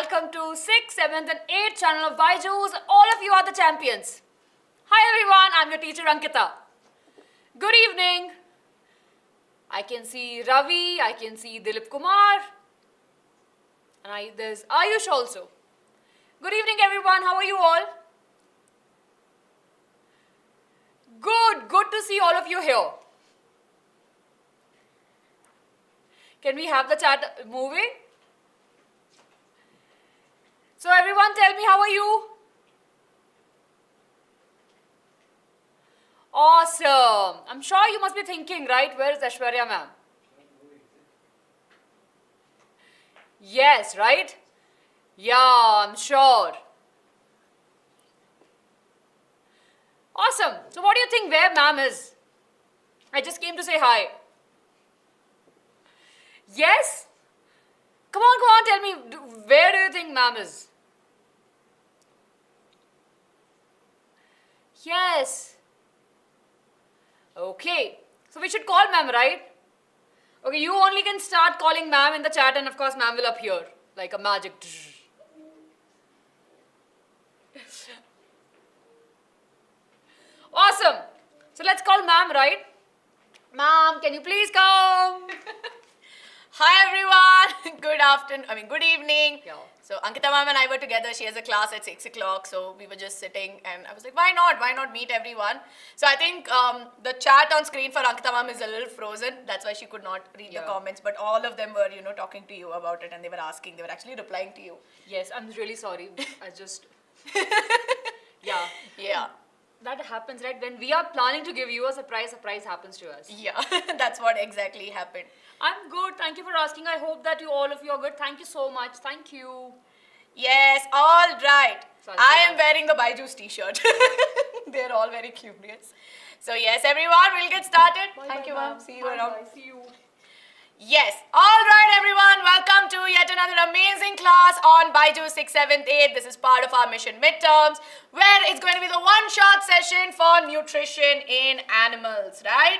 welcome to 6th, 7th and 8th channel of Byju's. All of you are the champions. Hi everyone, I'm your teacher Ankita. Good evening. I can see Ravi, I can see Dilip Kumar, and there's Ayush also. Good evening everyone, how are you all? Good to see all of you here. Can we have the chat moving? So everyone tell me, how are you? Awesome. I'm sure you must be thinking, right? Where is Aishwarya ma'am? Yes, right? Yeah, I'm sure. Awesome. So what do you think where ma'am is? I just came to say hi. Yes? Come on, tell me, where do you think ma'am is? Yes. Okay. So we should call ma'am, right? Okay, you only can start calling ma'am in the chat and of course ma'am will appear like a magic. Awesome. So let's call ma'am, right? Ma'am, can you please come? Hi everyone, good evening. Yeah. So Ankita ma'am and I were together. She has a class at 6 o'clock, so we were just sitting and I was like, why not meet everyone? So I think the chat on screen for Ankita ma'am is a little frozen. That's why she could not read the comments, but all of them were, talking to you about it and they were actually replying to you. Yes, I'm really sorry. I just, yeah. Yeah. That happens, right? When we are planning to give you a surprise happens to us. Yeah, that's what exactly happened. I'm good. Thank you for asking. I hope that all of you are good. Thank you so much. Thank you. Yes, all right. Sorry, I am wearing the Byju's t-shirt. They're all very curious. So yes, everyone, we'll get started. Thank you, ma'am. See you around. Bye. See you. Yes. All right, everyone. Welcome to yet another amazing class on Byju's 6th, 7th, 8th. This is part of our mission midterms, where it's going to be the one-shot session for nutrition in animals, right?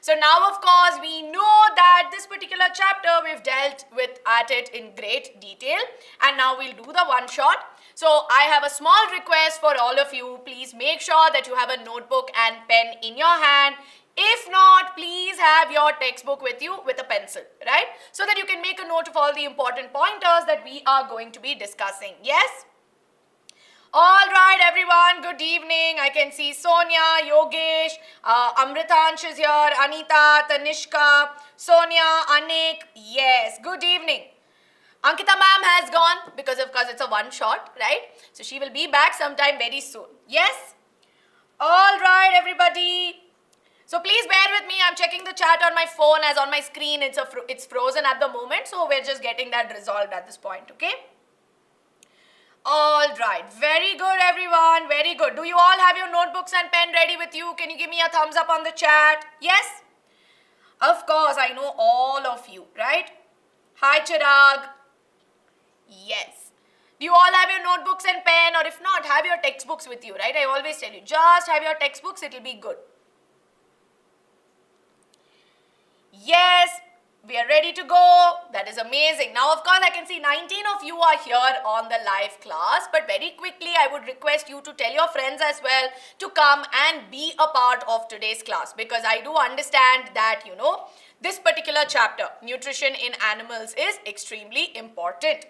So now, of course, we know that this particular chapter we've dealt with at it in great detail, and now we'll do the one-shot. So I have a small request for all of you. Please make sure that you have a notebook and pen in your hand. If not, please have your textbook with you with a pencil, right? So that you can make a note of all the important pointers that we are going to be discussing. Yes? All right, everyone. Good evening. I can see Sonia, Yogesh, Amritansh is here, Anita, Tanishka, Sonia, Anik. Yes, good evening. Ankita ma'am has gone because of course it's a one shot, right? So she will be back sometime very soon. Yes? All right, everybody. So please bear with me. I'm checking the chat on my phone, as on my screen it's frozen at the moment. So we're just getting that resolved at this point, okay? All right. Very good, everyone. Very good. Do you all have your notebooks and pen ready with you? Can you give me a thumbs up on the chat? Yes? Of course, I know all of you, right? Hi, Chirag. Yes. Do you all have your notebooks and pen? Or if not, have your textbooks with you, right? I always tell you, just have your textbooks. It'll be good. Yes, we are ready to go. That is amazing. Now, of course, I can see 19 of you are here on the live class. But very quickly, I would request you to tell your friends as well to come and be a part of today's class. Because I do understand that, this particular chapter, nutrition in animals, is extremely important.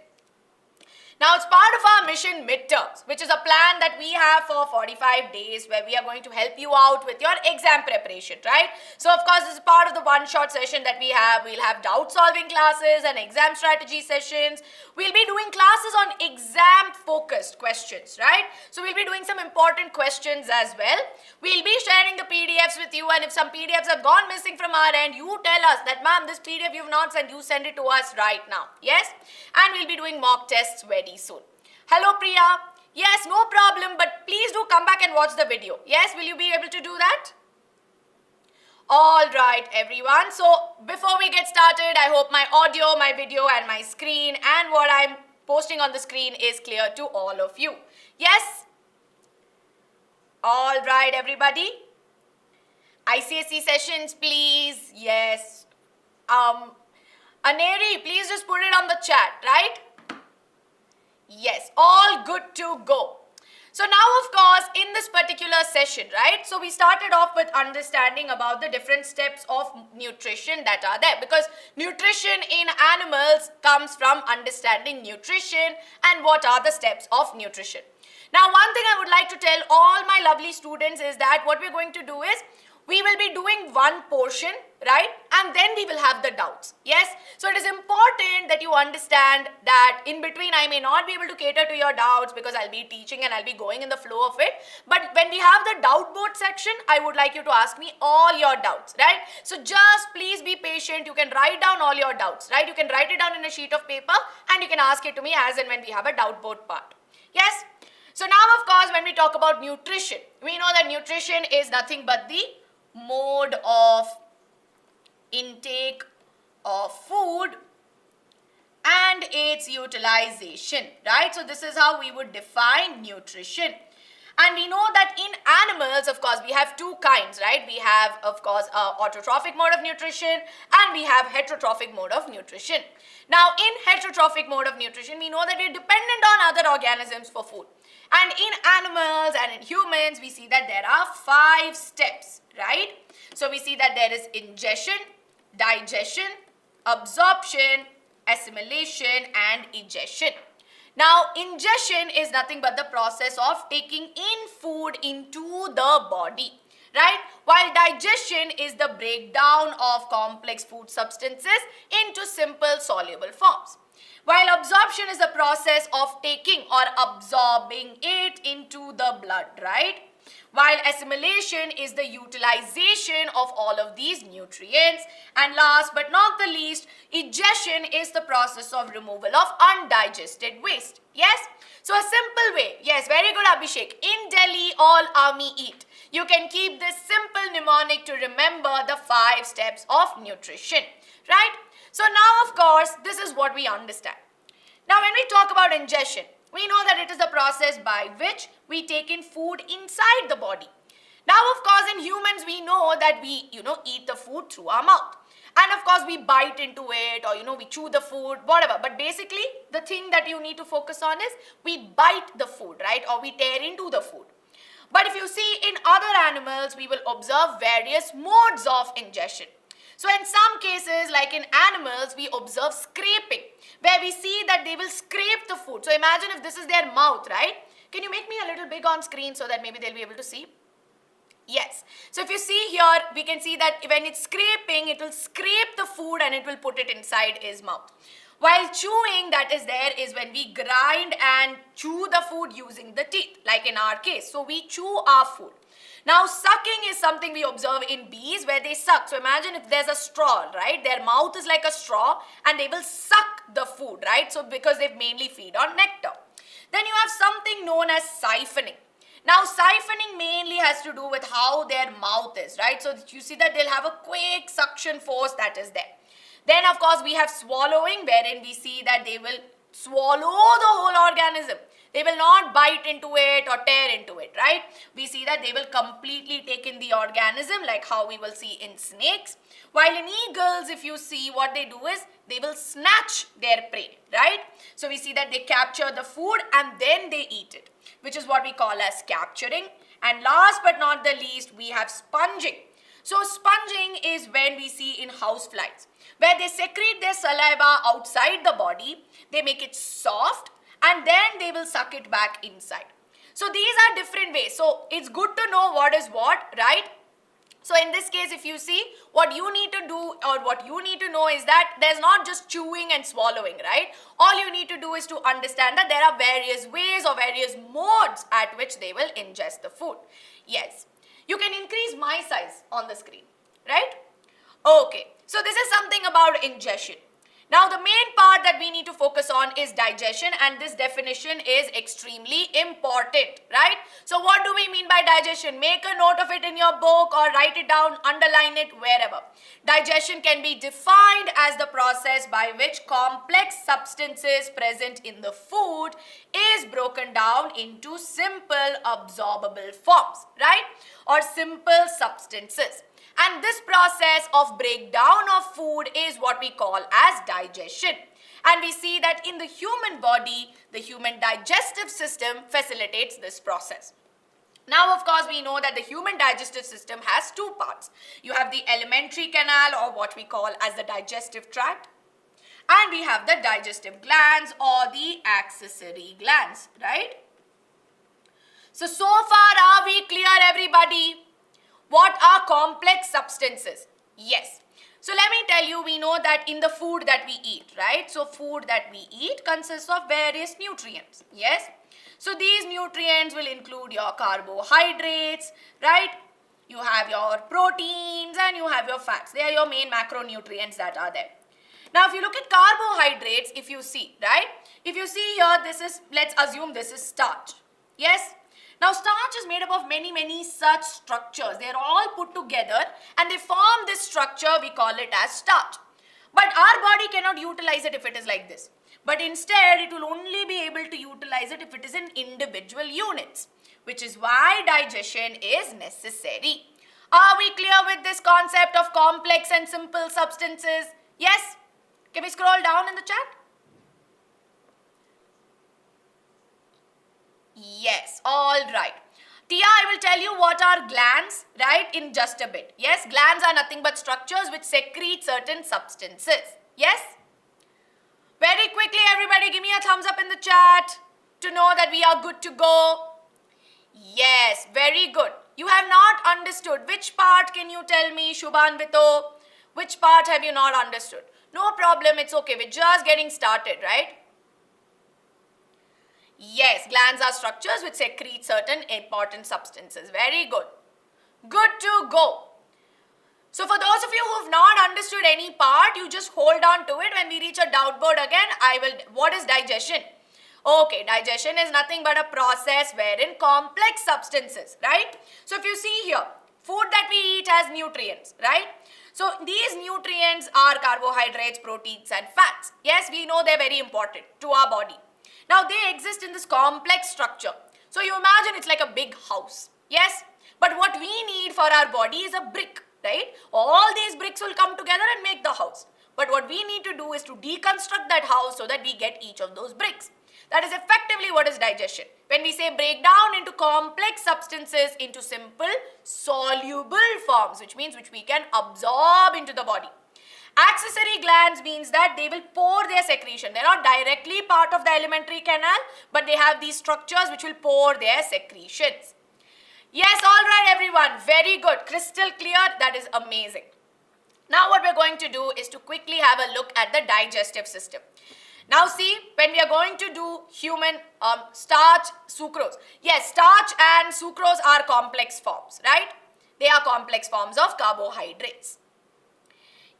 Now, it's part of our mission midterms, which is a plan that we have for 45 days where we are going to help you out with your exam preparation, right? So, of course, this is part of the one-shot session that we have. We'll have doubt-solving classes and exam strategy sessions. We'll be doing classes on exam-focused questions, right? So, we'll be doing some important questions as well. We'll be sharing the PDFs with you, and if some PDFs have gone missing from our end, you tell us that, ma'am, this PDF you've not sent, you send it to us right now. Yes? And we'll be doing mock tests very soon. Hello, Priya. Yes, no problem, but please do come back and watch the video. Yes, will you be able to do that? All right, everyone. So before we get started, I hope my audio, my video, and my screen and what I'm posting on the screen is clear to all of you. Yes? All right, everybody. ICSE sessions, please. Yes. Aneri, please just put it on the chat, right? Yes, all good to go. So now, of course, in this particular session, right, so we started off with understanding about the different steps of nutrition that are there, because nutrition in animals comes from understanding nutrition and what are the steps of nutrition. Now, one thing I would like to tell all my lovely students is that what we're going to do is we will be doing one portion, right? And then we will have the doubts. Yes? So it is important that you understand that in between I may not be able to cater to your doubts because I'll be teaching and I'll be going in the flow of it. But when we have the doubt board section, I would like you to ask me all your doubts, right? So just please be patient. You can write down all your doubts, right? You can write it down in a sheet of paper and you can ask it to me as and when we have a doubt board part. Yes? So now, of course, when we talk about nutrition, we know that nutrition is nothing but the mode of intake of food and its utilization, right? So this is how we would define nutrition. And we know that in animals, of course, we have two kinds, right? We have, of course, autotrophic mode of nutrition and we have heterotrophic mode of nutrition. Now, in heterotrophic mode of nutrition, we know that we're dependent on other organisms for food. And in animals and in humans, we see that there are 5 steps, right? So we see that there is ingestion, digestion, absorption, assimilation, and egestion. Now, ingestion is nothing but the process of taking in food into the body, right? While digestion is the breakdown of complex food substances into simple soluble forms. While absorption is the process of taking or absorbing it into the blood, right? While assimilation is the utilization of all of these nutrients. And last but not the least, egestion is the process of removal of undigested waste. Yes? So a simple way. Yes, very good, Abhishek. In Delhi, all army eat. You can keep this simple mnemonic to remember the 5 steps of nutrition. Right? So now, of course, this is what we understand. Now, when we talk about ingestion, we know that it is the process by which we take in food inside the body. Now, of course, in humans, we know that we, eat the food through our mouth. And of course, we bite into it or, we chew the food, whatever. But basically, the thing that you need to focus on is we bite the food, right? Or we tear into the food. But if you see in other animals, we will observe various modes of ingestion. So in some cases, like in animals, we observe scraping, where we see that they will scrape the food. So imagine if this is their mouth, right? Can you make me a little big on screen so that maybe they'll be able to see? Yes. So if you see here, we can see that when it's scraping, it will scrape the food and it will put it inside his mouth. While chewing, that is there, is when we grind and chew the food using the teeth, like in our case. So we chew our food. Now, sucking is something we observe in bees where they suck. So imagine if there's a straw, right? Their mouth is like a straw and they will suck the food, right? So because they mainly feed on nectar. Then you have something known as siphoning. Now, siphoning mainly has to do with how their mouth is, right? So you see that they'll have a quick suction force that is there. Then, of course, we have swallowing, wherein we see that they will swallow the whole organism. They will not bite into it or tear into it, right? We see that they will completely take in the organism, like how we will see in snakes. While in eagles, if you see, what they do is they will snatch their prey, right? So we see that they capture the food and then they eat it, which is what we call as capturing. And last but not the least, we have sponging. So sponging is when we see in houseflies, where they secrete their saliva outside the body, they make it soft, and then they will suck it back inside. So these are different ways. So it's good to know what is what, right? So in this case, if you see, what you need to do or what you need to know is that there's not just chewing and swallowing, right? All you need to do is to understand that there are various ways or various modes at which they will ingest the food. Yes. You can increase my size on the screen, right? Okay. So this is something about ingestion. Now, the main part that we need to focus on is digestion, and this definition is extremely important, right? So, what do we mean by digestion? Make a note of it in your book or write it down, underline it, wherever. Digestion can be defined as the process by which complex substances present in the food is broken down into simple absorbable forms, right? Or simple substances. And this process of breakdown of food is what we call as digestion. And we see that in the human body, the human digestive system facilitates this process. Now, of course, we know that the human digestive system has two parts. You have the alimentary canal, or what we call as the digestive tract, and we have the digestive glands or the accessory glands, right? So far, are we clear, everybody? What are complex substances? Yes. So let me tell you, we know that in the food that we eat, right? So food that we eat consists of various nutrients, yes? So these nutrients will include your carbohydrates, right? You have your proteins and you have your fats. They are your main macronutrients that are there. Now, if you look at carbohydrates, if you see, right? If you see here, this is, let's assume this is starch. Yes? Now, starch is made up of many such structures. They are all put together and they form this structure. We call it as starch. But our body cannot utilize it if it is like this. But instead, it will only be able to utilize it if it is in individual units, which is why digestion is necessary. Are we clear with this concept of complex and simple substances? Yes? Can we scroll down in the chat? Yes, all right. Tia, I will tell you what are glands, right, in just a bit. Yes, glands are nothing but structures which secrete certain substances. Yes? Very quickly, everybody, give me a thumbs up in the chat to know that we are good to go. Yes, very good. You have not understood. Which part can you tell me, Shubhanvito? Which part have you not understood? No problem, it's okay. We're just getting started, right? Yes, glands are structures which secrete certain important substances. Very good. Good to go. So for those of you who have not understood any part, you just hold on to it. When we reach a doubt board again, what is digestion? Okay, digestion is nothing but a process wherein complex substances, right? So if you see here, food that we eat has nutrients, right? So these nutrients are carbohydrates, proteins and fats. Yes, we know they're very important to our body. Now they exist in this complex structure. So you imagine it's like a big house. Yes, but what we need for our body is a brick, right? All these bricks will come together and make the house. But what we need to do is to deconstruct that house so that we get each of those bricks. That is effectively what is digestion. When we say break down into complex substances into simple soluble forms, which means which we can absorb into the body. Accessory glands means that they will pour their secretion. They are not directly part of the alimentary canal, but they have these structures which will pour their secretions. Yes, all right, everyone. Very good. Crystal clear. That is amazing. Now what we're going to do is to quickly have a look at the digestive system. Now see, when we are going to do human starch, sucrose. Yes, starch and sucrose are complex forms, right? They are complex forms of carbohydrates.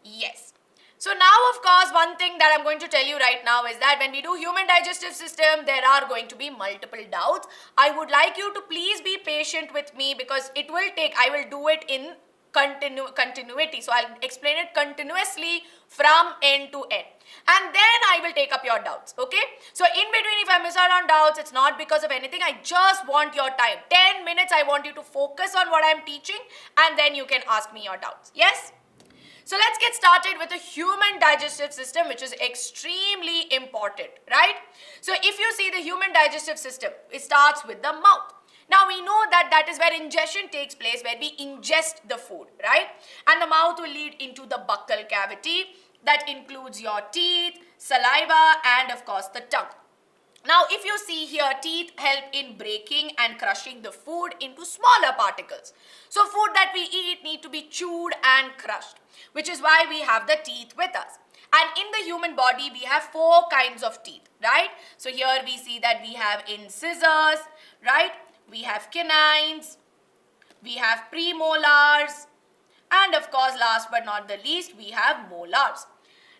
Yes. So now, of course, one thing that I'm going to tell you right now is that when we do human digestive system, there are going to be multiple doubts. I would like you to please be patient with me because it will take, I will do it in continuity. So I'll explain it continuously from end to end. And then I will take up your doubts, okay? So in between, if I miss out on doubts, it's not because of anything. I just want your time. 10 minutes, I want you to focus on what I'm teaching and then you can ask me your doubts. Yes? So let's get started with the human digestive system, which is extremely important, right? So if you see the human digestive system, it starts with the mouth. Now we know that that is where ingestion takes place, where we ingest the food, right? And the mouth will lead into the buccal cavity. That includes your teeth, saliva, and of course the tongue. Now, if you see here, teeth help in breaking and crushing the food into smaller particles. So, food that we eat need to be chewed and crushed, which is why we have the teeth with us. And in the human body, we have 4 kinds of teeth, right? So, here we see that we have incisors, right? We have canines, we have premolars, and of course, last but not the least, we have molars.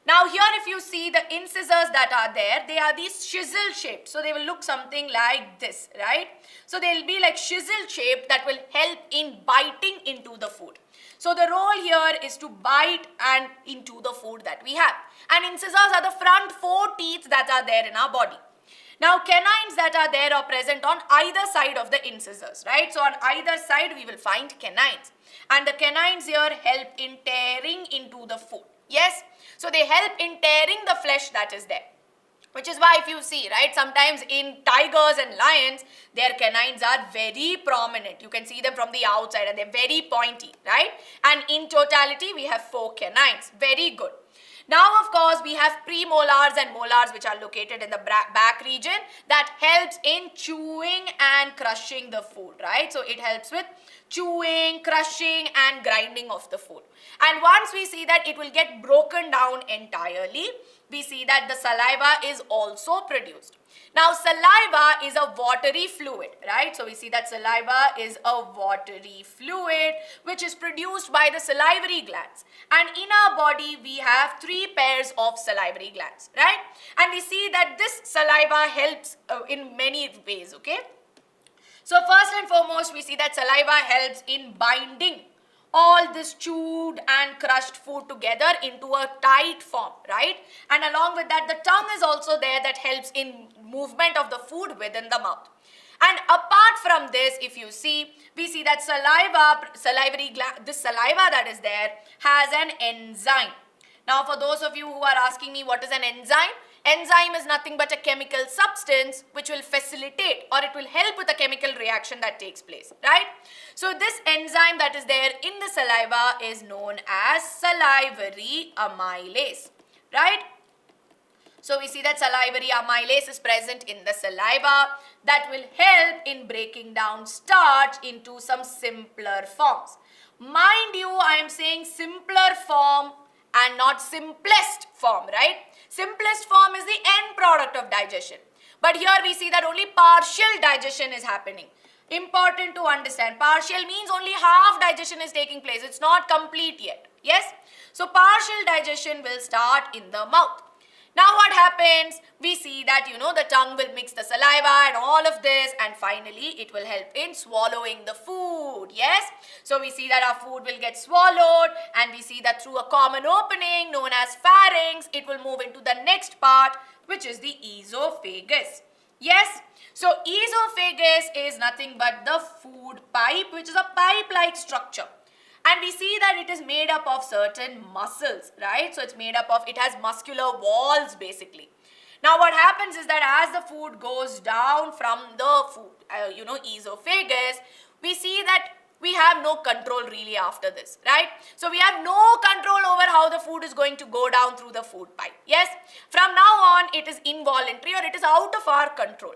Now here if you see the incisors that are there, they are these chisel shaped. So they will look something like this, right? So they'll be like chisel shaped that will help in biting into the food. So the role here is to bite and into the food that we have. And incisors are the front 4 teeth that are there in our body. Now canines that are there are present on either side of the incisors, right? So on either side we will find canines. And the canines here help in tearing into the food. Yes, so they help in tearing the flesh that is there. Which is why if you see, right, sometimes in tigers and lions, their canines are very prominent. You can see them from the outside and they're very pointy, right? And in totality, we have 4 canines. Very good. Now, of course, we have premolars and molars which are located in the back region that helps in chewing and crushing the food, right? So, it helps with chewing, crushing and grinding of the food. And once we see that it will get broken down entirely, we see that the saliva is also produced. Now, saliva is a watery fluid, right? So, we see that saliva is a watery fluid which is produced by the salivary glands. And in our body, we have 3 pairs of salivary glands, right? And we see that this saliva helps in many ways, okay? So, first and foremost, we see that saliva helps in binding all this chewed and crushed food together into a tight form, right? And along with that, the tongue is also there that helps in movement of the food within the mouth. And apart from this, if you see, we see that this saliva that is there has an enzyme. Now, for those of you who are asking me what is an enzyme, enzyme is nothing but a chemical substance which will facilitate or it will help with a chemical reaction that takes place, right? So, this enzyme that is there in the saliva is known as salivary amylase, right? So, we see that salivary amylase is present in the saliva that will help in breaking down starch into some simpler forms. Mind you, I am saying simpler form and not simplest form, right? Simplest form is the end product of digestion. But here we see that only partial digestion is happening. Important to understand. Partial means only half digestion is taking place. It's not complete yet. Yes? So partial digestion will start in the mouth. Now what happens? We see that, the tongue will mix the saliva and all of this, and finally it will help in swallowing the food. Yes? So we see that our food will get swallowed, and we see that through a common opening known as pharynx, it will move into the next part, which is the esophagus. Yes? So esophagus is nothing but the food pipe, which is a pipe-like structure. And we see that it is made up of certain muscles, right? So it has muscular walls basically. Now what happens is that as the food goes down from the esophagus, we see that we have no control really after this, right? So we have no control over how the food is going to go down through the food pipe. Yes? From now on, it is involuntary or it is out of our control.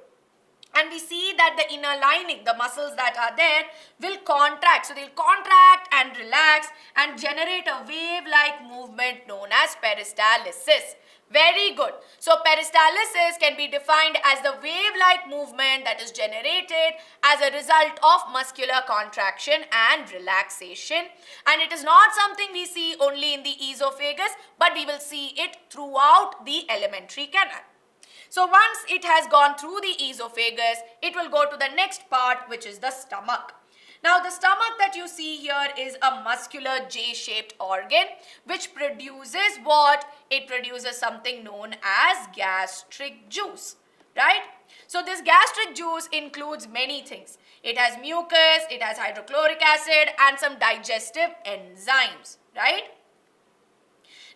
And we see that the inner lining, the muscles that are there, will contract. So they'll contract and relax and generate a wave-like movement known as peristalsis. Very good. So peristalsis can be defined as the wave-like movement that is generated as a result of muscular contraction and relaxation. And it is not something we see only in the esophagus, but we will see it throughout the alimentary canal. So once it has gone through the esophagus, it will go to the next part, which is the stomach. Now the stomach that you see here is a muscular J-shaped organ which produces what? It produces something known as gastric juice, right? So this gastric juice includes many things. It has mucus, it has hydrochloric acid and some digestive enzymes, right?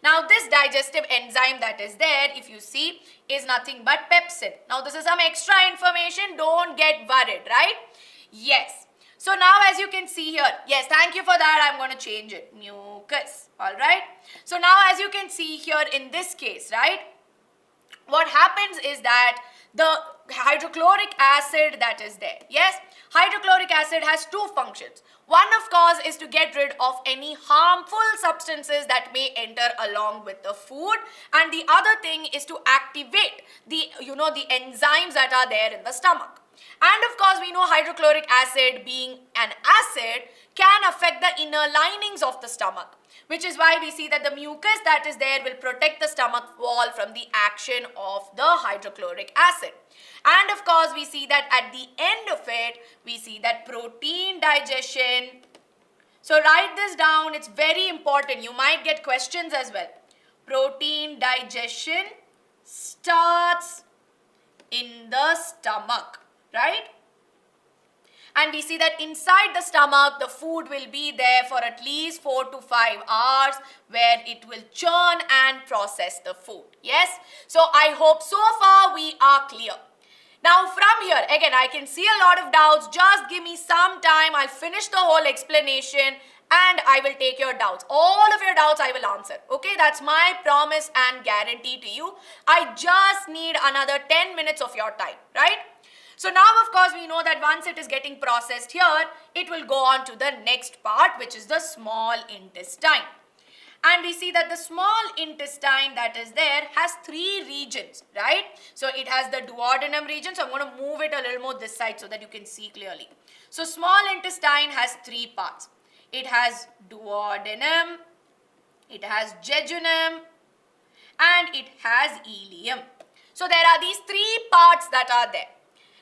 Now this digestive enzyme that is there, if you see, is nothing but pepsin. Now this is some extra information, don't get worried, right? Yes. So now as you can see here, yes, thank you for that, I'm going to change it, mucus, alright. So now as you can see here in this case, right, what happens is that the hydrochloric acid that is there, yes, hydrochloric acid has 2 functions. One, of course, is to get rid of any harmful substances that may enter along with the food, and the other thing is to activate the enzymes that are there in the stomach. And of course, we know hydrochloric acid being an acid can affect the inner linings of the stomach, which is why we see that the mucus that is there will protect the stomach wall from the action of the hydrochloric acid. And of course, we see that at the end of it, we see that protein digestion. So write this down, it's very important. You might get questions as well. Protein digestion starts in the stomach, right? And we see that inside the stomach, the food will be there for at least 4 to 5 hours where it will churn and process the food. Yes? So I hope so far we are clear. Now from here, again, I can see a lot of doubts. Just give me some time. I'll finish the whole explanation and I will take your doubts. All of your doubts I will answer. Okay, that's my promise and guarantee to you. I just need another 10 minutes of your time, right? So now, of course, we know that once it is getting processed here, it will go on to the next part, which is the small intestine. And we see that the small intestine that is there has 3 regions, right? So it has the duodenum region. So I'm going to move it a little more this side so that you can see clearly. So small intestine has 3 parts. It has duodenum, it has jejunum, and it has ileum. So there are these 3 parts that are there.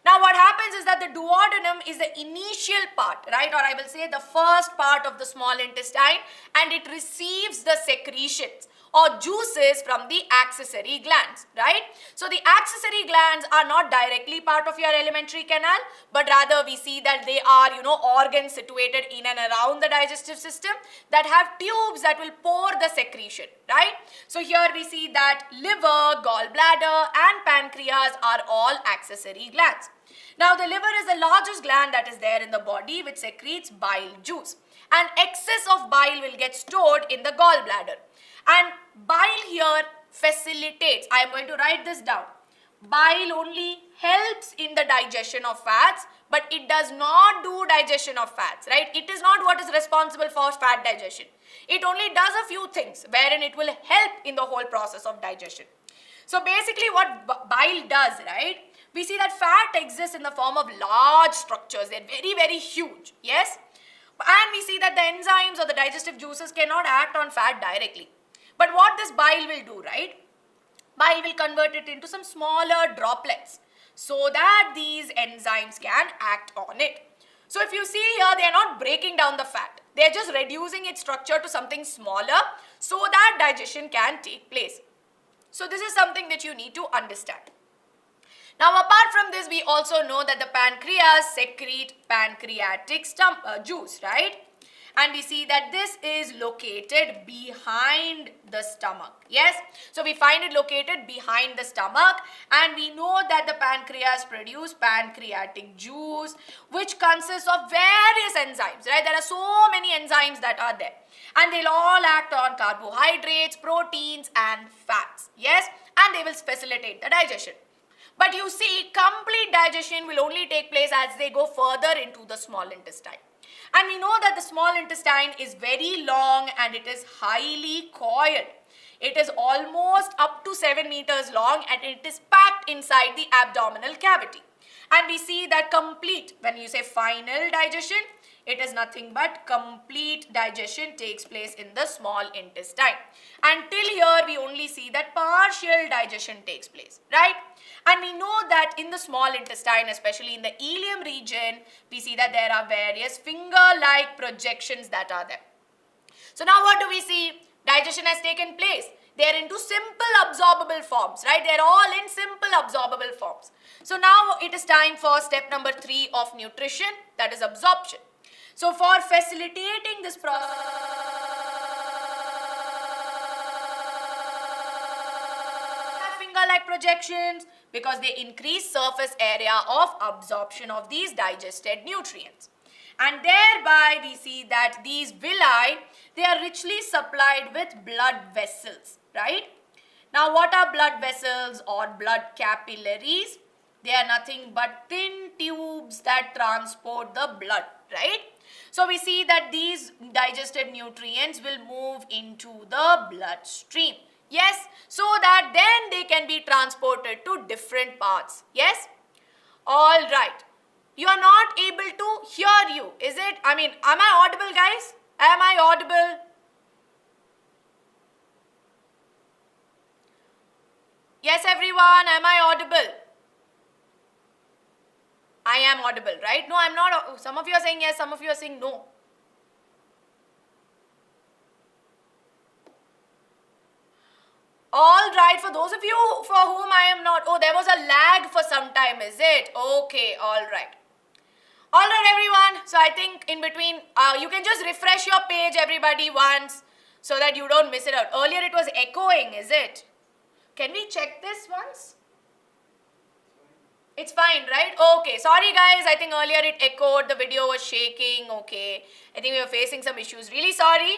Now what happens is that the duodenum is the initial part, right, or I will say the first part of the small intestine, and it receives the secretions or juices from the accessory glands, right? So the accessory glands are not directly part of your alimentary canal, but rather we see that they are, organs situated in and around the digestive system that have tubes that will pour the secretion, right? So here we see that liver, gallbladder and pancreas are all accessory glands. Now the liver is the largest gland that is there in the body, which secretes bile juice, and excess of bile will get stored in the gallbladder. And bile here facilitates, I am going to write this down, bile only helps in the digestion of fats, but it does not do digestion of fats, right? It is not what is responsible for fat digestion. It only does a few things wherein it will help in the whole process of digestion. So basically what bile does, right? We see that fat exists in the form of large structures. They're very, very huge, yes? And we see that the enzymes or the digestive juices cannot act on fat directly. But what this bile will do, right? Bile will convert it into some smaller droplets so that these enzymes can act on it. So if you see here, they are not breaking down the fat. They are just reducing its structure to something smaller so that digestion can take place. So this is something that you need to understand. Now apart from this, we also know that the pancreas secrete pancreatic juice, right? And we see that this is located behind the stomach. Yes, so we find it located behind the stomach, and we know that the pancreas produce pancreatic juice, which consists of various enzymes, right? There are so many enzymes that are there, and they'll all act on carbohydrates, proteins and fats. Yes, and they will facilitate the digestion. But you see, complete digestion will only take place as they go further into the small intestine. And we know that the small intestine is very long and it is highly coiled. It is almost up to 7 meters long and it is packed inside the abdominal cavity. And we see that complete, when you say final digestion, it is nothing but complete digestion takes place in the small intestine. Until here, we only see that partial digestion takes place, right? And we know that in the small intestine, especially in the ileum region, we see that there are various finger-like projections that are there. So now what do we see? Digestion has taken place. They are into simple absorbable forms, right? They are all in simple absorbable forms. So now it is time for step number 3 of nutrition, that is absorption. So for facilitating this process, finger-like projections because they increase surface area of absorption of these digested nutrients. And thereby we see that these villi, they are richly supplied with blood vessels, right? Now what are blood vessels or blood capillaries? They are nothing but thin tubes that transport the blood, right? So we see that these digested nutrients will move into the bloodstream. Yes, so that then they can be transported to different parts. Yes? All right. You are not able to hear you, is it? Am I audible, guys? Am I audible? Yes, everyone, am I audible? I am audible, right? No, I'm not. Some of you are saying yes, some of you are saying no. All right, for those of you for whom I am not, there was a lag for some time, is it? Okay, all right. Alright everyone, so I think in between, you can just refresh your page everybody once so that you don't miss it out. Earlier it was echoing, is it? Can we check this once? It's fine, right? Okay, sorry guys, I think earlier it echoed, the video was shaking, okay. I think we were facing some issues, really sorry.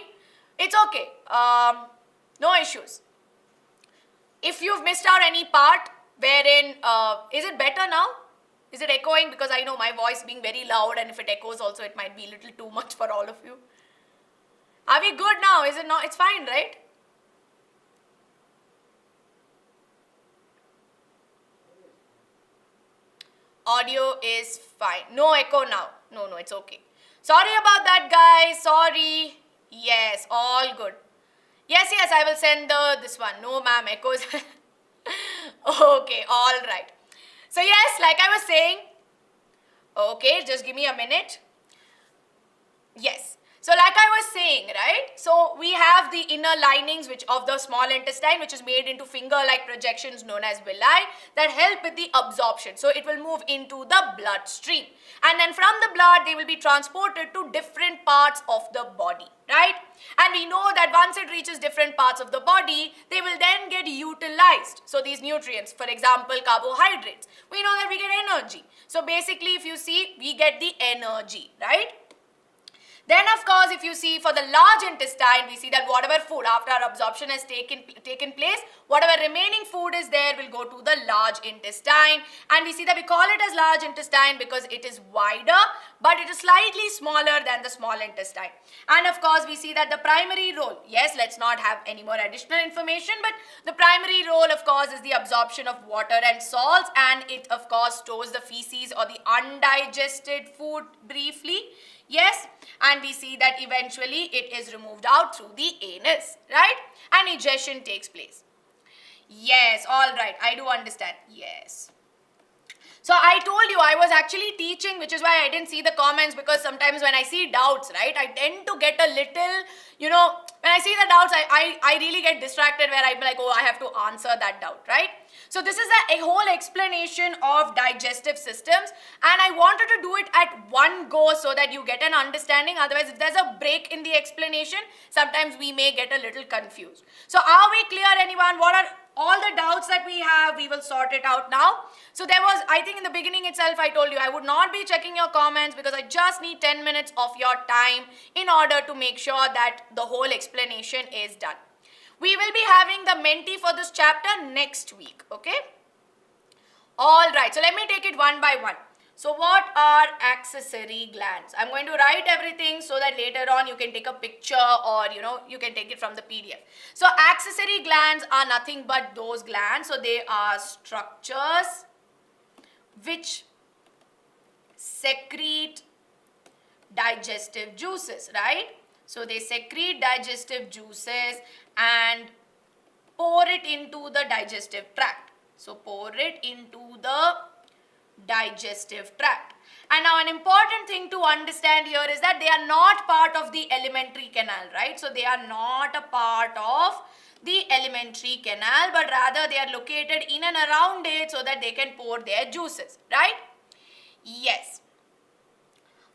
It's okay, no issues. If you've missed out any part wherein, is it better now? Is it echoing? Because I know my voice being very loud, and if it echoes also it might be a little too much for all of you. Are we good now? Is it not? It's fine, right? Audio is fine. No echo now. No, it's okay. Sorry about that, guys. Sorry. Yes, all good. Yes, I will send this one. No, ma'am, echoes. Okay, all right. So yes, like I was saying, okay, just give me a minute. Yes. So like I was saying, right? So we have the inner linings of the small intestine, which is made into finger-like projections known as villi that help with the absorption. So it will move into the bloodstream. And then from the blood, they will be transported to different parts of the body, right? And we know that once it reaches different parts of the body, they will then get utilized. So these nutrients, for example, carbohydrates, we know that we get energy. So basically, if you see, we get the energy, right? Then of course, if you see for the large intestine, we see that whatever food after absorption has taken place, whatever remaining food is there will go to the large intestine. And we see that we call it as large intestine because it is wider, but it is slightly smaller than the small intestine. And of course, we see that the primary role, yes, let's not have any more additional information, but the primary role of course is the absorption of water and salts, and it of course stores the feces or the undigested food briefly. Yes, and we see that eventually it is removed out through the anus, right? And egestion takes place. Yes, all right, I do understand. Yes. So I told you I was actually teaching, which is why I didn't see the comments, because sometimes when I see doubts, right, I tend to get a little, when I see the doubts, I really get distracted where I'm like, oh, I have to answer that doubt, right? So this is a whole explanation of digestive systems, and I wanted to do it at one go so that you get an understanding. Otherwise, if there's a break in the explanation, sometimes we may get a little confused. So are we clear, anyone? What are all the doubts that we have? We will sort it out now. So there was, I think in the beginning itself, I told you I would not be checking your comments because I just need 10 minutes of your time in order to make sure that the whole explanation is done. We will be having the Menti for this chapter next week, okay? All right, so let me take it one by one. So what are accessory glands? I'm going to write everything so that later on you can take a picture, or you can take it from the PDF. So accessory glands are nothing but those glands. So they are structures which secrete digestive juices, right? So they secrete digestive juices and pour it into the digestive tract. So pour it into the digestive tract. And now an important thing to understand here is that they are not part of the alimentary canal, right? So they are not a part of the alimentary canal, but rather they are located in and around it so that they can pour their juices, right? Yes.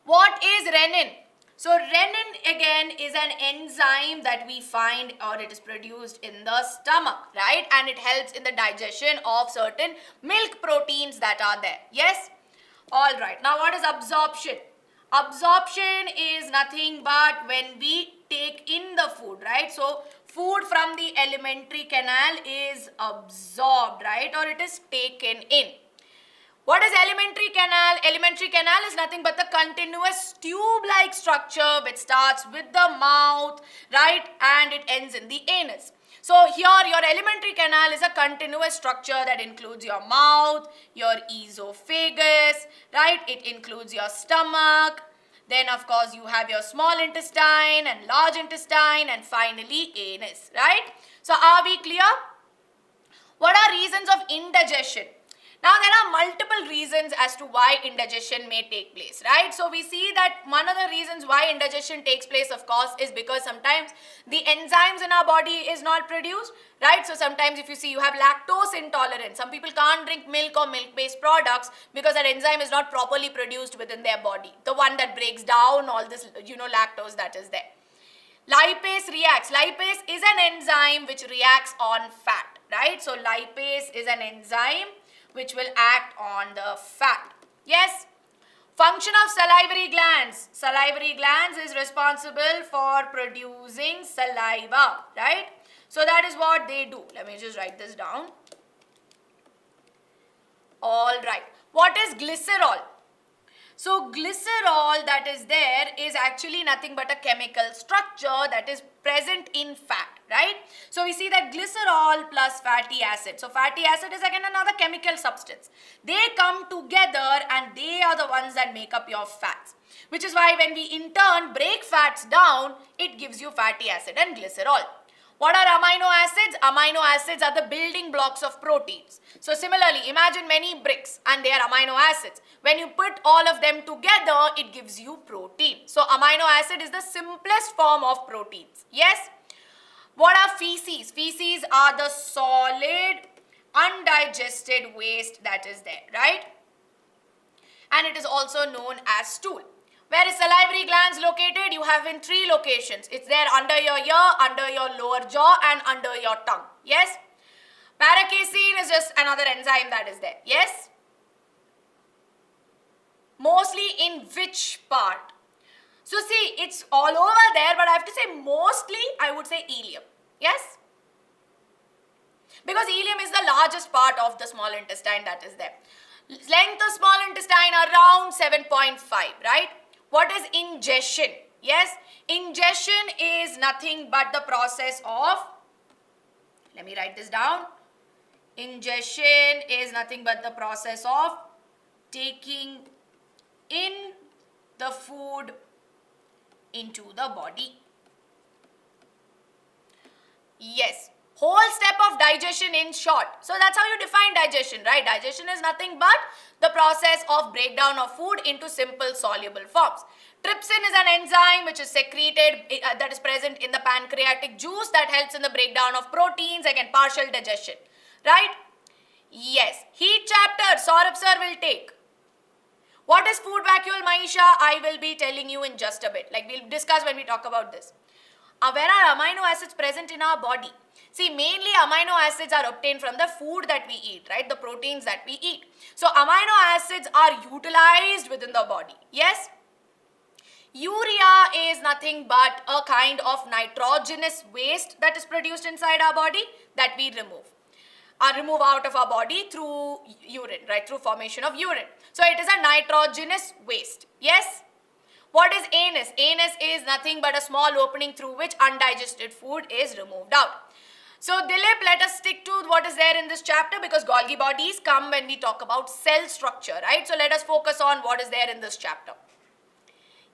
What is renin? So renin again is an enzyme that we find, or it is produced in the stomach, right? And it helps in the digestion of certain milk proteins that are there. Yes? All right. Now what is absorption? Absorption is nothing but when we take in the food, right? So food from the alimentary canal is absorbed, right? Or it is taken in. What is alimentary canal? Alimentary canal is nothing but the continuous tube-like structure which starts with the mouth, right, and it ends in the anus. So here your alimentary canal is a continuous structure that includes your mouth, your esophagus, right, it includes your stomach. Then of course you have your small intestine and large intestine, and finally anus, right? So are we clear? What are reasons of indigestion? Now there are multiple reasons as to why indigestion may take place, right? So we see that one of the reasons why indigestion takes place, of course, is because sometimes the enzymes in our body is not produced, right? So sometimes if you see you have lactose intolerance, some people can't drink milk or milk-based products because that enzyme is not properly produced within their body. The one that breaks down all this, lactose that is there. Lipase reacts. Lipase is an enzyme which reacts on fat, right? So lipase is an enzyme which will act on the fat. Yes. Function of salivary glands. Salivary glands is responsible for producing saliva, right? So that is what they do. Let me just write this down. All right. What is glycerol? So glycerol that is there is actually nothing but a chemical structure that is present in fat, right? So we see that glycerol plus fatty acid. So fatty acid is again another chemical substance. They come together and they are the ones that make up your fats. Which is why when we in turn break fats down, it gives you fatty acid and glycerol. What are amino acids? Amino acids are the building blocks of proteins. So similarly, imagine many bricks and they are amino acids. When you put all of them together, it gives you protein. So amino acid is the simplest form of proteins. Yes? What are feces? Feces are the solid, undigested waste that is there, right? And it is also known as stool. Where is salivary glands located? You have in 3 locations. It's there under your ear, under your lower jaw and under your tongue. Yes? Paracasein is just another enzyme that is there. Yes? Mostly in which part? So see, it's all over there, but I have to say mostly, I would say ileum. Yes? Because ileum is the largest part of the small intestine that is there. Length of small intestine around 7.5, right? What is ingestion? Yes, ingestion is nothing but the process of, let me write this down. Ingestion is nothing but the process of taking in the food into the body. Yes. Whole step of digestion in short. So that's how you define digestion, right? Digestion is nothing but the process of breakdown of food into simple soluble forms. Trypsin is an enzyme which is secreted, that is present in the pancreatic juice that helps in the breakdown of proteins, again partial digestion, right? Yes. Heat chapter, Saurabh sir will take. What is food vacuole, Maisha? I will be telling you in just a bit. Like we'll discuss when we talk about this. Where are amino acids present in our body? See, mainly amino acids are obtained from the food that we eat, right? The proteins that we eat. So, amino acids are utilized within the body. Yes? Urea is nothing but a kind of nitrogenous waste that is produced inside our body that we remove. Remove out of our body through urine, right? Through formation of urine. So, it is a nitrogenous waste. Yes? What is anus? Anus is nothing but a small opening through which undigested food is removed out. So Dilip, let us stick to what is there in this chapter because Golgi bodies come when we talk about cell structure, right? So let us focus on what is there in this chapter.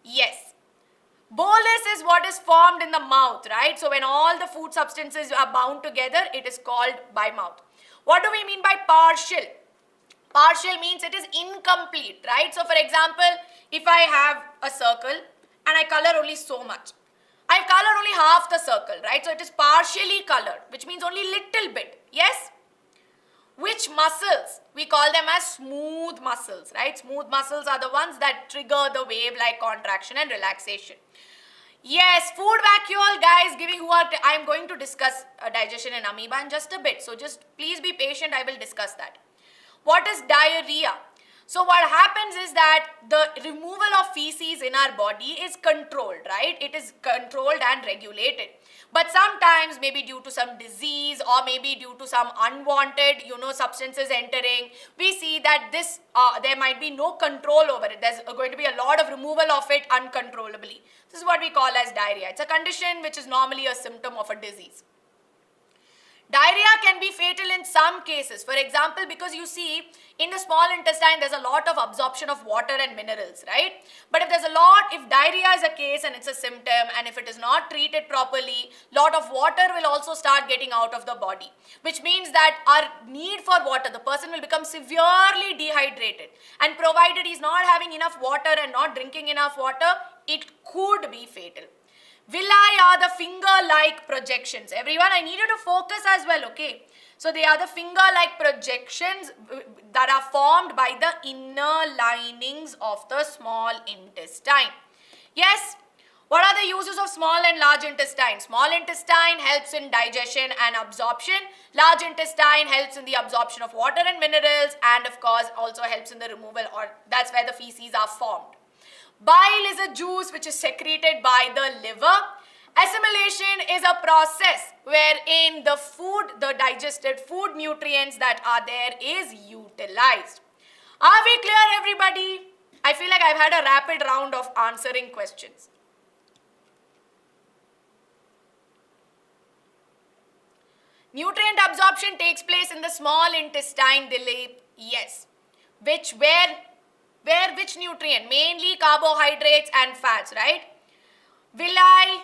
Yes. Bolus is what is formed in the mouth, right? So when all the food substances are bound together, it is called by mouth. What do we mean by partial? Partial means it is incomplete, right? So for example, if I have a circle and I color only so much, I color only half the circle, right? So it is partially colored, which means only little bit, yes? Which muscles? We call them as smooth muscles, right? Smooth muscles are the ones that trigger the wave-like contraction and relaxation. Yes, food vacuole, guys, I'm going to discuss digestion in amoeba in just a bit. So just please be patient, I will discuss that. What is diarrhea? So what happens is that the removal of feces in our body is controlled, right? It is controlled and regulated. But sometimes maybe due to some disease or maybe due to some unwanted, substances entering, we see that this there might be no control over it. There's going to be a lot of removal of it uncontrollably. This is what we call as diarrhea. It's a condition which is normally a symptom of a disease. Diarrhea can be fatal in some cases. For example, because you see in the small intestine there's a lot of absorption of water and minerals, right? But if diarrhea is a case and it's a symptom, and if it is not treated properly, lot of water will also start getting out of the body, which means that our need for water, the person will become severely dehydrated, and provided he's not having enough water and not drinking enough water, it could be fatal. Villi are the finger-like projections. Everyone, I need you to focus as well, okay? So they are the finger-like projections that are formed by the inner linings of the small intestine. Yes? What are the uses of small and large intestine? Small intestine helps in digestion and absorption. Large intestine helps in the absorption of water and minerals, and of course also helps in the removal, or that's where the feces are formed. Bile is a juice which is secreted by the liver. Assimilation is a process wherein the food, the digested food nutrients that are there is utilized. Are we clear, everybody? I feel like I've had a rapid round of answering questions. Nutrient absorption takes place in the small intestine, Dilip. Yes. Which nutrient? Mainly carbohydrates and fats, right? Villi.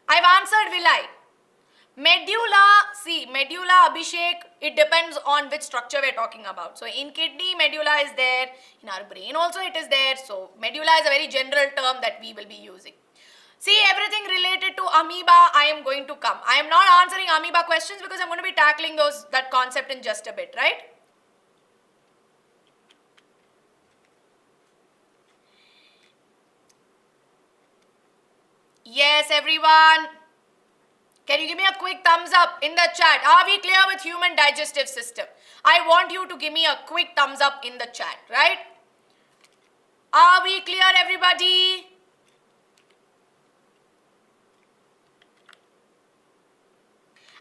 I've answered villi. Medulla, Abhishek, it depends on which structure we're talking about. So in kidney, medulla is there. In our brain also it is there. So medulla is a very general term that we will be using. See, everything related to amoeba, I am going to come. I am not answering amoeba questions because I'm going to be tackling that concept in just a bit, right? Yes, everyone. Can you give me a quick thumbs up in the chat? Are we clear with human digestive system? I want you to give me a quick thumbs up in the chat, right? Are we clear, everybody?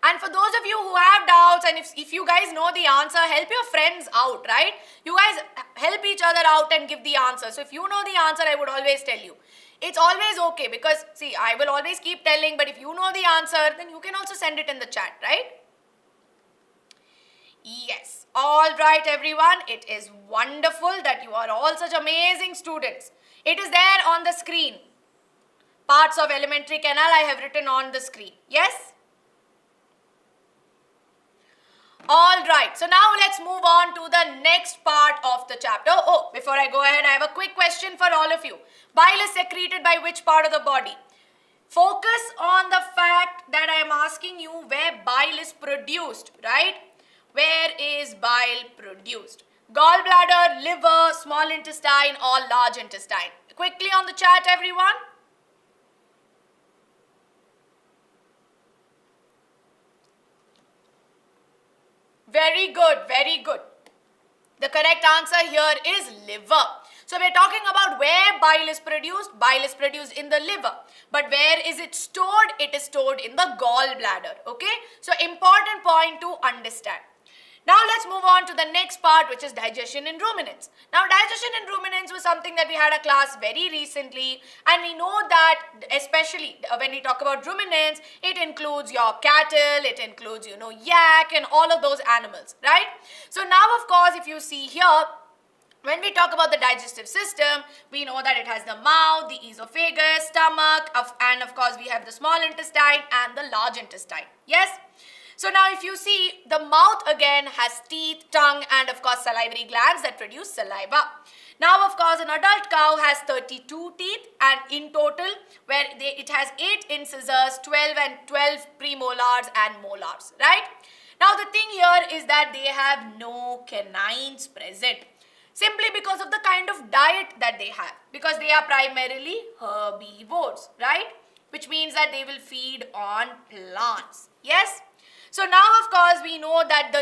And for those of you who have doubts, and if you guys know the answer, help your friends out, right? You guys help each other out and give the answer. So if you know the answer, I would always tell you. It's always okay because, see, I will always keep telling, but if you know the answer, then you can also send it in the chat, right? Yes. All right, everyone. It is wonderful that you are all such amazing students. It is there on the screen. Parts of alimentary canal I have written on the screen. Yes? All right. So now let's move on to the next part of the chapter. Oh, before I go ahead, I have a quick question for all of you. Bile is secreted by which part of the body? Focus on the fact that I am asking you where bile is produced, right? Where is bile produced? Gallbladder, liver, small intestine, or large intestine? Quickly on the chat, everyone. Very good, very good. The correct answer here is liver. So we're talking about where bile is produced. Bile is produced in the liver. But where is it stored? It is stored in the gallbladder. Okay? So important point to understand. Now let's move on to the next part, which is digestion in ruminants. Now digestion in ruminants was something that we had a class very recently, and we know that especially when we talk about ruminants, it includes your cattle, it includes, yak and all of those animals, right? So now of course if you see here, when we talk about the digestive system, we know that it has the mouth, the esophagus, stomach, and of course we have the small intestine and the large intestine. Yes? So now if you see, the mouth again has teeth, tongue, and of course salivary glands that produce saliva. Now of course an adult cow has 32 teeth, and in total it has 8 incisors, 12 premolars and molars, right? Now the thing here is that they have no canines present, simply because of the kind of diet that they have, because they are primarily herbivores, right? Which means that they will feed on plants. Yes? So now of course we know that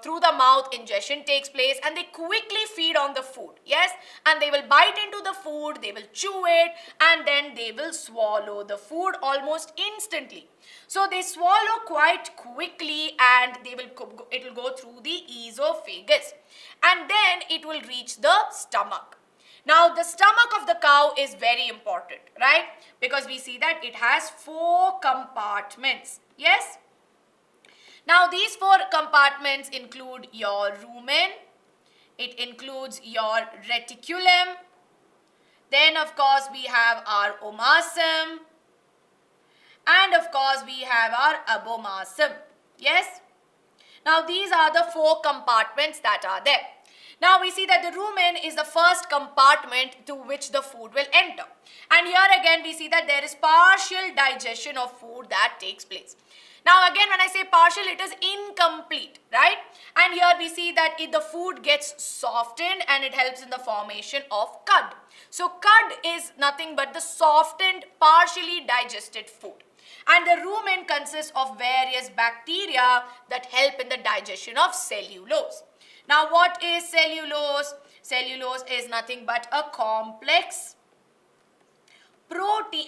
through the mouth ingestion takes place, and they quickly feed on the food. Yes? And they will bite into the food, they will chew it, and then they will swallow the food almost instantly. So they swallow quite quickly, and it will go through the esophagus, and then it will reach the stomach. Now the stomach of the cow is very important, right? Because we see that it has 4 compartments. Yes? Now these four compartments include your rumen, it includes your reticulum, then of course we have our omasum, and of course we have our abomasum. Yes? Now these are the four compartments that are there. Now we see that the rumen is the first compartment to which the food will enter. And here again we see that there is partial digestion of food that takes place. Now again when I say partial, it is incomplete, right? And here we see that the food gets softened and it helps in the formation of cud. So cud is nothing but the softened, partially digested food. And the rumen consists of various bacteria that help in the digestion of cellulose. Now what is cellulose? Cellulose is nothing but a complex protein,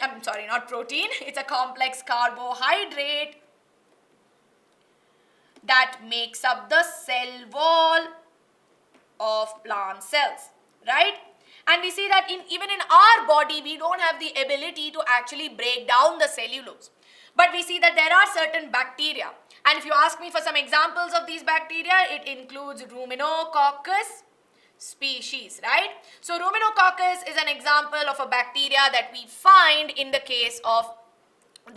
not protein, it's a complex carbohydrate that makes up the cell wall of plant cells, right? And we see that even in our body, we don't have the ability to actually break down the cellulose. But we see that there are certain bacteria. And if you ask me for some examples of these bacteria, it includes Ruminococcus species, right? So Ruminococcus is an example of a bacteria that we find in the case of the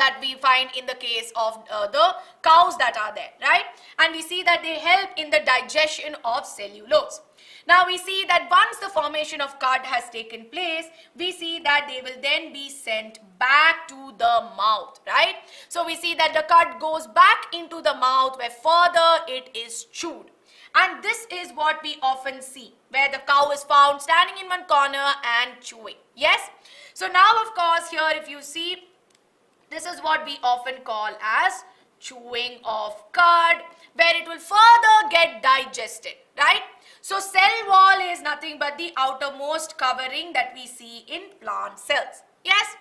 cows that are there, right? And we see that they help in the digestion of cellulose. Now we see that once the formation of cud has taken place, we see that they will then be sent back to the mouth, right? So we see that the cud goes back into the mouth where further it is chewed. And this is what we often see, where the cow is found standing in one corner and chewing. Yes? So now of course here if you see, this is what we often call as chewing of cud, where it will further get digested, right? So cell wall is nothing but the outermost covering that we see in plant cells. Yes?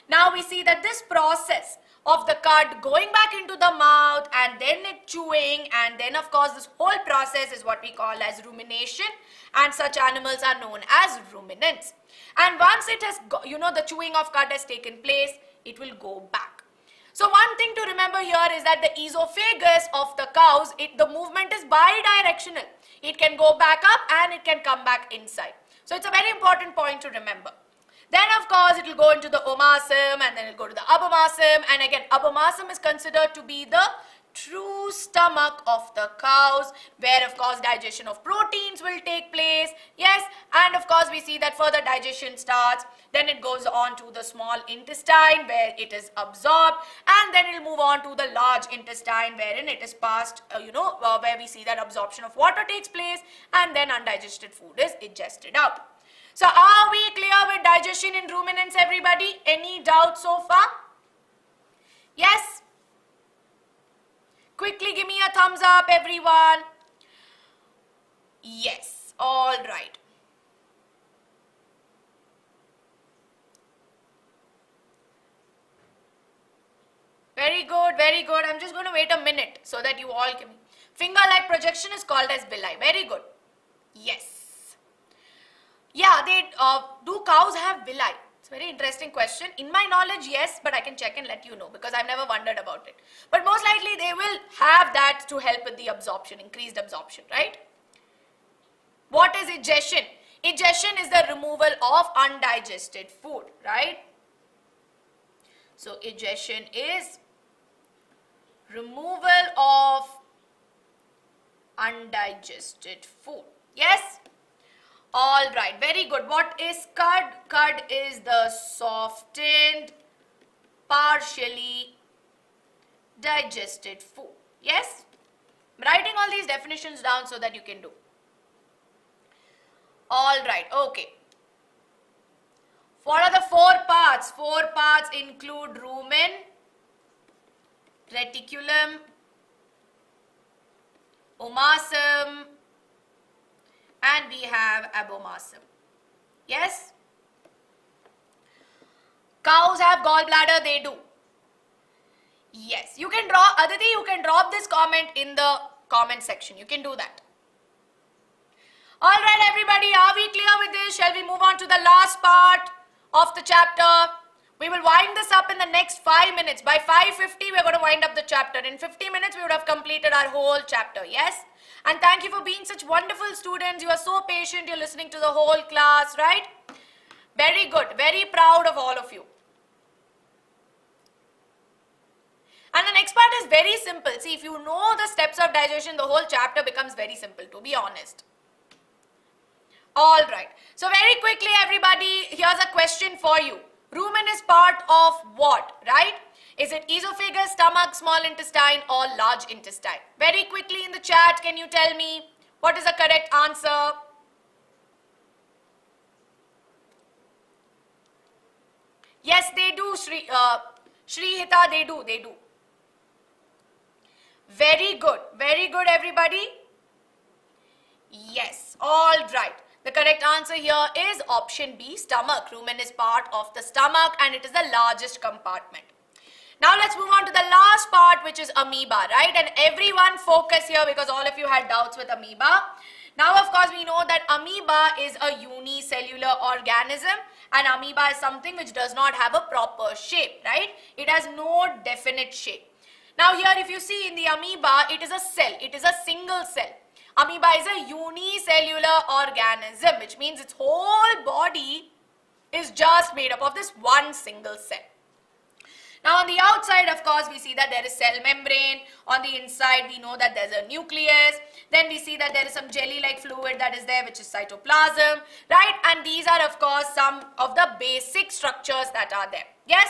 Now we see that this process of the cud going back into the mouth and then it chewing, and then of course this whole process is what we call as rumination, and such animals are known as ruminants. And once it has, the chewing of cud has taken place, it will go back. So one thing to remember here is that the esophagus of the cows, the movement is bidirectional. It can go back up and it can come back inside. So it's a very important point to remember. Then of course it will go into the omasum and then it will go to the abomasum, and again abomasum is considered to be the true stomach of the cows, where of course digestion of proteins will take place. Yes, and of course we see that further digestion starts, then it goes on to the small intestine where it is absorbed, and then it will move on to the large intestine wherein it is passed, where we see that absorption of water takes place, and then undigested food is ingested out. So are we clear with digestion in ruminants, everybody? Any doubts so far? Yes? Quickly give me a thumbs up, everyone. Yes, all right. Very good, very good. I'm just going to wait a minute so that you all can. Finger-like projection is called as villi. Very good. Yes. Yeah, do cows have villi? It's a very interesting question. In my knowledge, yes, but I can check and let you know because I've never wondered about it. But most likely they will have that to help with the absorption, increased absorption, right? What is egestion? Egestion is the removal of undigested food, right? So egestion is removal of undigested food. Yes? All right, very good. What is cud? Cud is the softened, partially digested food. Yes? I'm writing all these definitions down so that you can do. All right, okay. What are the four parts? Four parts include rumen, reticulum, omasum, and we have abomasum. Yes? Cows have gallbladder, they do. Yes, you can draw, Aditi, you can drop this comment in the comment section. You can do that. Alright everybody, are we clear with this? Shall we move on to the last part of the chapter? We will wind this up in the next 5 minutes. By 5:50, we're going to wind up the chapter. In 50 minutes, we would have completed our whole chapter. Yes? And thank you for being such wonderful students. You are so patient. You're listening to the whole class, right? Very good. Very proud of all of you. And the next part is very simple. See, if you know the steps of digestion, the whole chapter becomes very simple, to be honest. All right. So very quickly, everybody, here's a question for you. Rumen is part of what, right? Is it esophagus, stomach, small intestine, or large intestine? Very quickly in the chat, can you tell me what is the correct answer? Yes, they do, Shri Hita, they do. Very good, everybody. Yes, all right. The correct answer here is option B, stomach. Rumen is part of the stomach and it is the largest compartment. Now let's move on to the last part, which is amoeba, right? And everyone focus here because all of you had doubts with amoeba. Now, of course, we know that amoeba is a unicellular organism and amoeba is something which does not have a proper shape, right? It has no definite shape. Now here, if you see in the amoeba, it is a cell. It is a single cell. Amoeba is a unicellular organism, which means its whole body is just made up of this one single cell. Now on the outside, of course, we see that there is cell membrane. On the inside, we know that there's a nucleus. Then we see that there is some jelly-like fluid that is there, which is cytoplasm, right? And these are, of course, some of the basic structures that are there. Yes?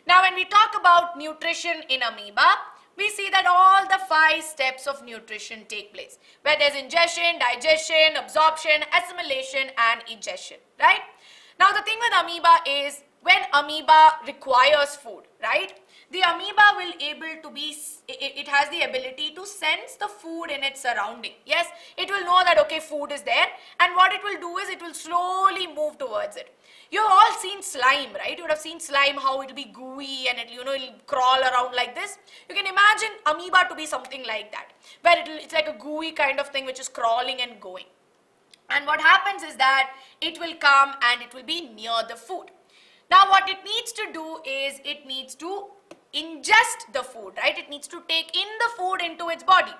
Now when we talk about nutrition in amoeba, we see that all the 5 steps of nutrition take place, where there's ingestion, digestion, absorption, assimilation and ingestion, right? Now the thing with amoeba is when amoeba requires food, right? The amoeba will it has the ability to sense the food in its surrounding. Yes, it will know that okay, food is there, and what it will do is it will slowly move towards it. You've all seen slime, right? You would have seen slime, how it will be gooey and it'll crawl around like this. You can imagine amoeba to be something like that, where it's like a gooey kind of thing which is crawling and going. And what happens is that it will come and it will be near the food. Now what it needs to do is it needs to ingest the food, right? It needs to take in the food into its body.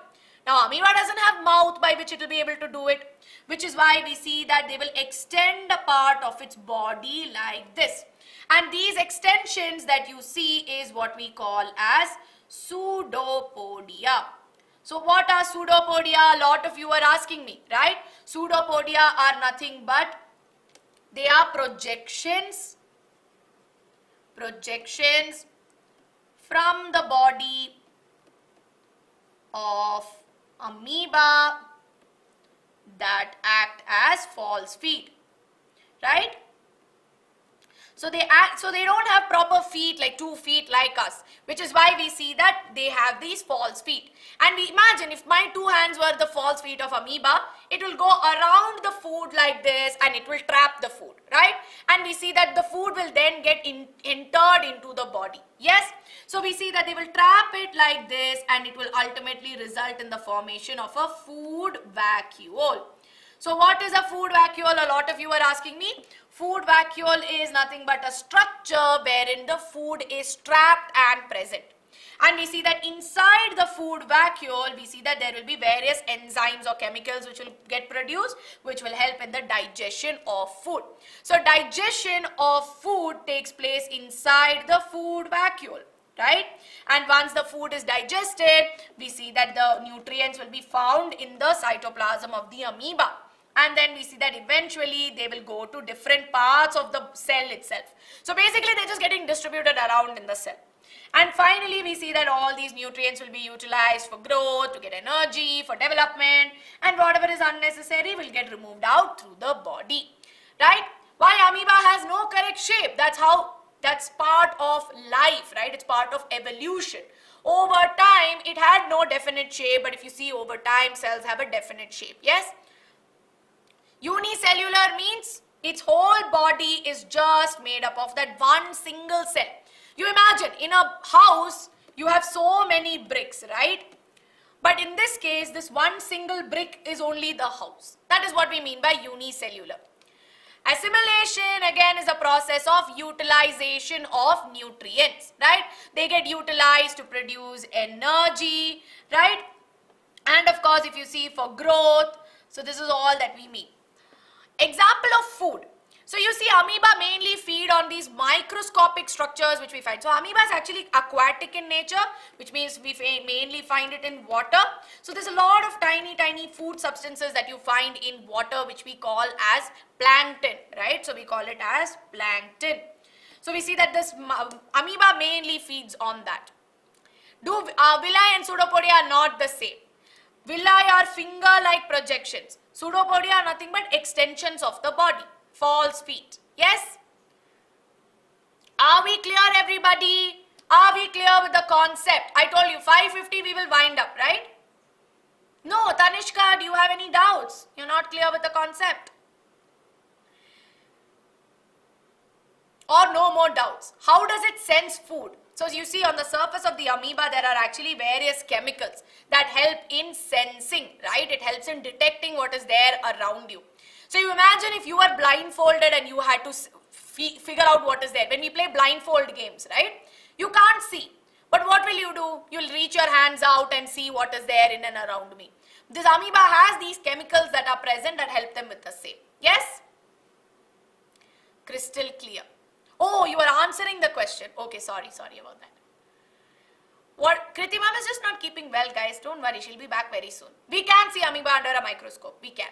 Now amoeba doesn't have mouth by which it will be able to do it, which is why we see that they will extend a part of its body like this. And these extensions that you see is what we call as pseudopodia. So what are pseudopodia? A lot of you are asking me, right? Pseudopodia are nothing but they are projections from the body of amoeba that act as false feet, right? So they don't have proper feet, like 2 feet like us, which is why we see that they have these false feet. And we imagine if my 2 hands were the false feet of amoeba, it will go around the food like this and it will trap the food, right? And we see that the food will then get entered into the body. Yes? So we see that they will trap it like this and it will ultimately result in the formation of a food vacuole. So what is a food vacuole? A lot of you are asking me. Food vacuole is nothing but a structure wherein the food is trapped and present. And we see that inside the food vacuole, we see that there will be various enzymes or chemicals which will get produced, which will help in the digestion of food. So digestion of food takes place inside the food vacuole, right? And once the food is digested, we see that the nutrients will be found in the cytoplasm of the amoeba. And then we see that eventually they will go to different parts of the cell itself. So basically they're just getting distributed around in the cell. And finally we see that all these nutrients will be utilized for growth, to get energy, for development, and whatever is unnecessary will get removed out through the body, right? Why amoeba has no correct shape? That's part of life, right? It's part of evolution. Over time it had no definite shape, but if you see over time cells have a definite shape, yes? Unicellular means its whole body is just made up of that one single cell. You imagine in a house, you have so many bricks, right? But in this case, this one single brick is only the house. That is what we mean by unicellular. Assimilation again is a process of utilization of nutrients, right? They get utilized to produce energy, right? And of course, if you see for growth, so this is all that we mean. Example of food. So you see amoeba mainly feed on these microscopic structures which we find. So amoeba is actually aquatic in nature, which means we mainly find it in water. So there's a lot of tiny food substances that you find in water which we call as plankton, right? So we call it as plankton. So we see that this amoeba mainly feeds on that. Villi and pseudopodia are not the same. Villi are finger-like projections. Pseudopodia are nothing but extensions of the body. False feet. Yes? Are we clear, everybody? Are we clear with the concept? I told you 5:50 we will wind up, right? No, Tanishka, do you have any doubts? You're not clear with the concept? Or no more doubts? How does it sense food? So you see on the surface of the amoeba there are actually various chemicals that help in sensing, right? It helps in detecting what is there around you. So you imagine if you were blindfolded and you had to figure out what is there. When we play blindfold games, right? You can't see. But what will you do? You'll reach your hands out and see what is there in and around me. This amoeba has these chemicals that are present that help them with the same. Yes? Crystal clear. Oh, you are answering the question. Okay, sorry about that. What? Kriti ma'am is just not keeping well, guys. Don't worry, she'll be back very soon. We can see amoeba under a microscope. We can.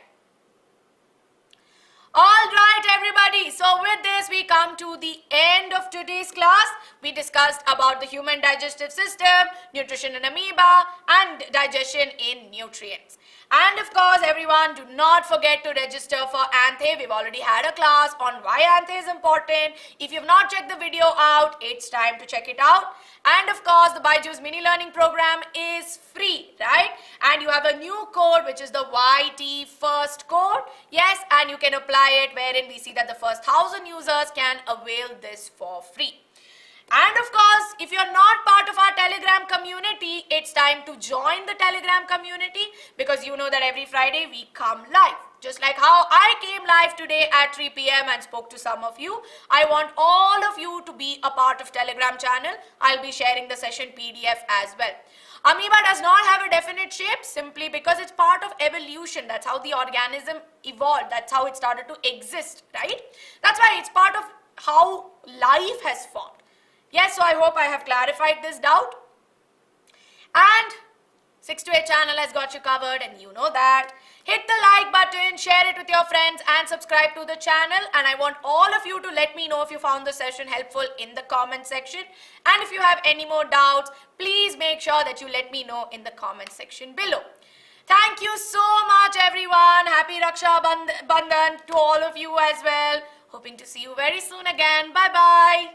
Alright everybody, so with this we come to the end of today's class. We discussed about the human digestive system, nutrition in amoeba and digestion in nutrients. And of course everyone, do not forget to register for Anthe. We've already had a class on why Anthe is important. If you've not checked the video out, it's time to check it out. And of course the Byju's mini learning program is free, right? And you have a new code which is the YT first code. Yes, and you can apply it wherein we see that the first 1,000 users can avail this for free. And of course, if you're not part of our Telegram community, it's time to join the Telegram community because you know that every Friday we come live. Just like how I came live today at 3 p.m. and spoke to some of you, I want all of you to be a part of Telegram channel. I'll be sharing the session PDF as well. Amoeba does not have a definite shape simply because it's part of evolution. That's how the organism evolved. That's how it started to exist, right? That's why it's part of how life has formed. Yes, so I hope I have clarified this doubt. And 6 to 8 channel has got you covered and you know that. Hit the like button, share it with your friends and subscribe to the channel. And I want all of you to let me know if you found the session helpful in the comment section. And if you have any more doubts, please make sure that you let me know in the comment section below. Thank you so much everyone. Happy Raksha Bandhan to all of you as well. Hoping to see you very soon again. Bye-bye.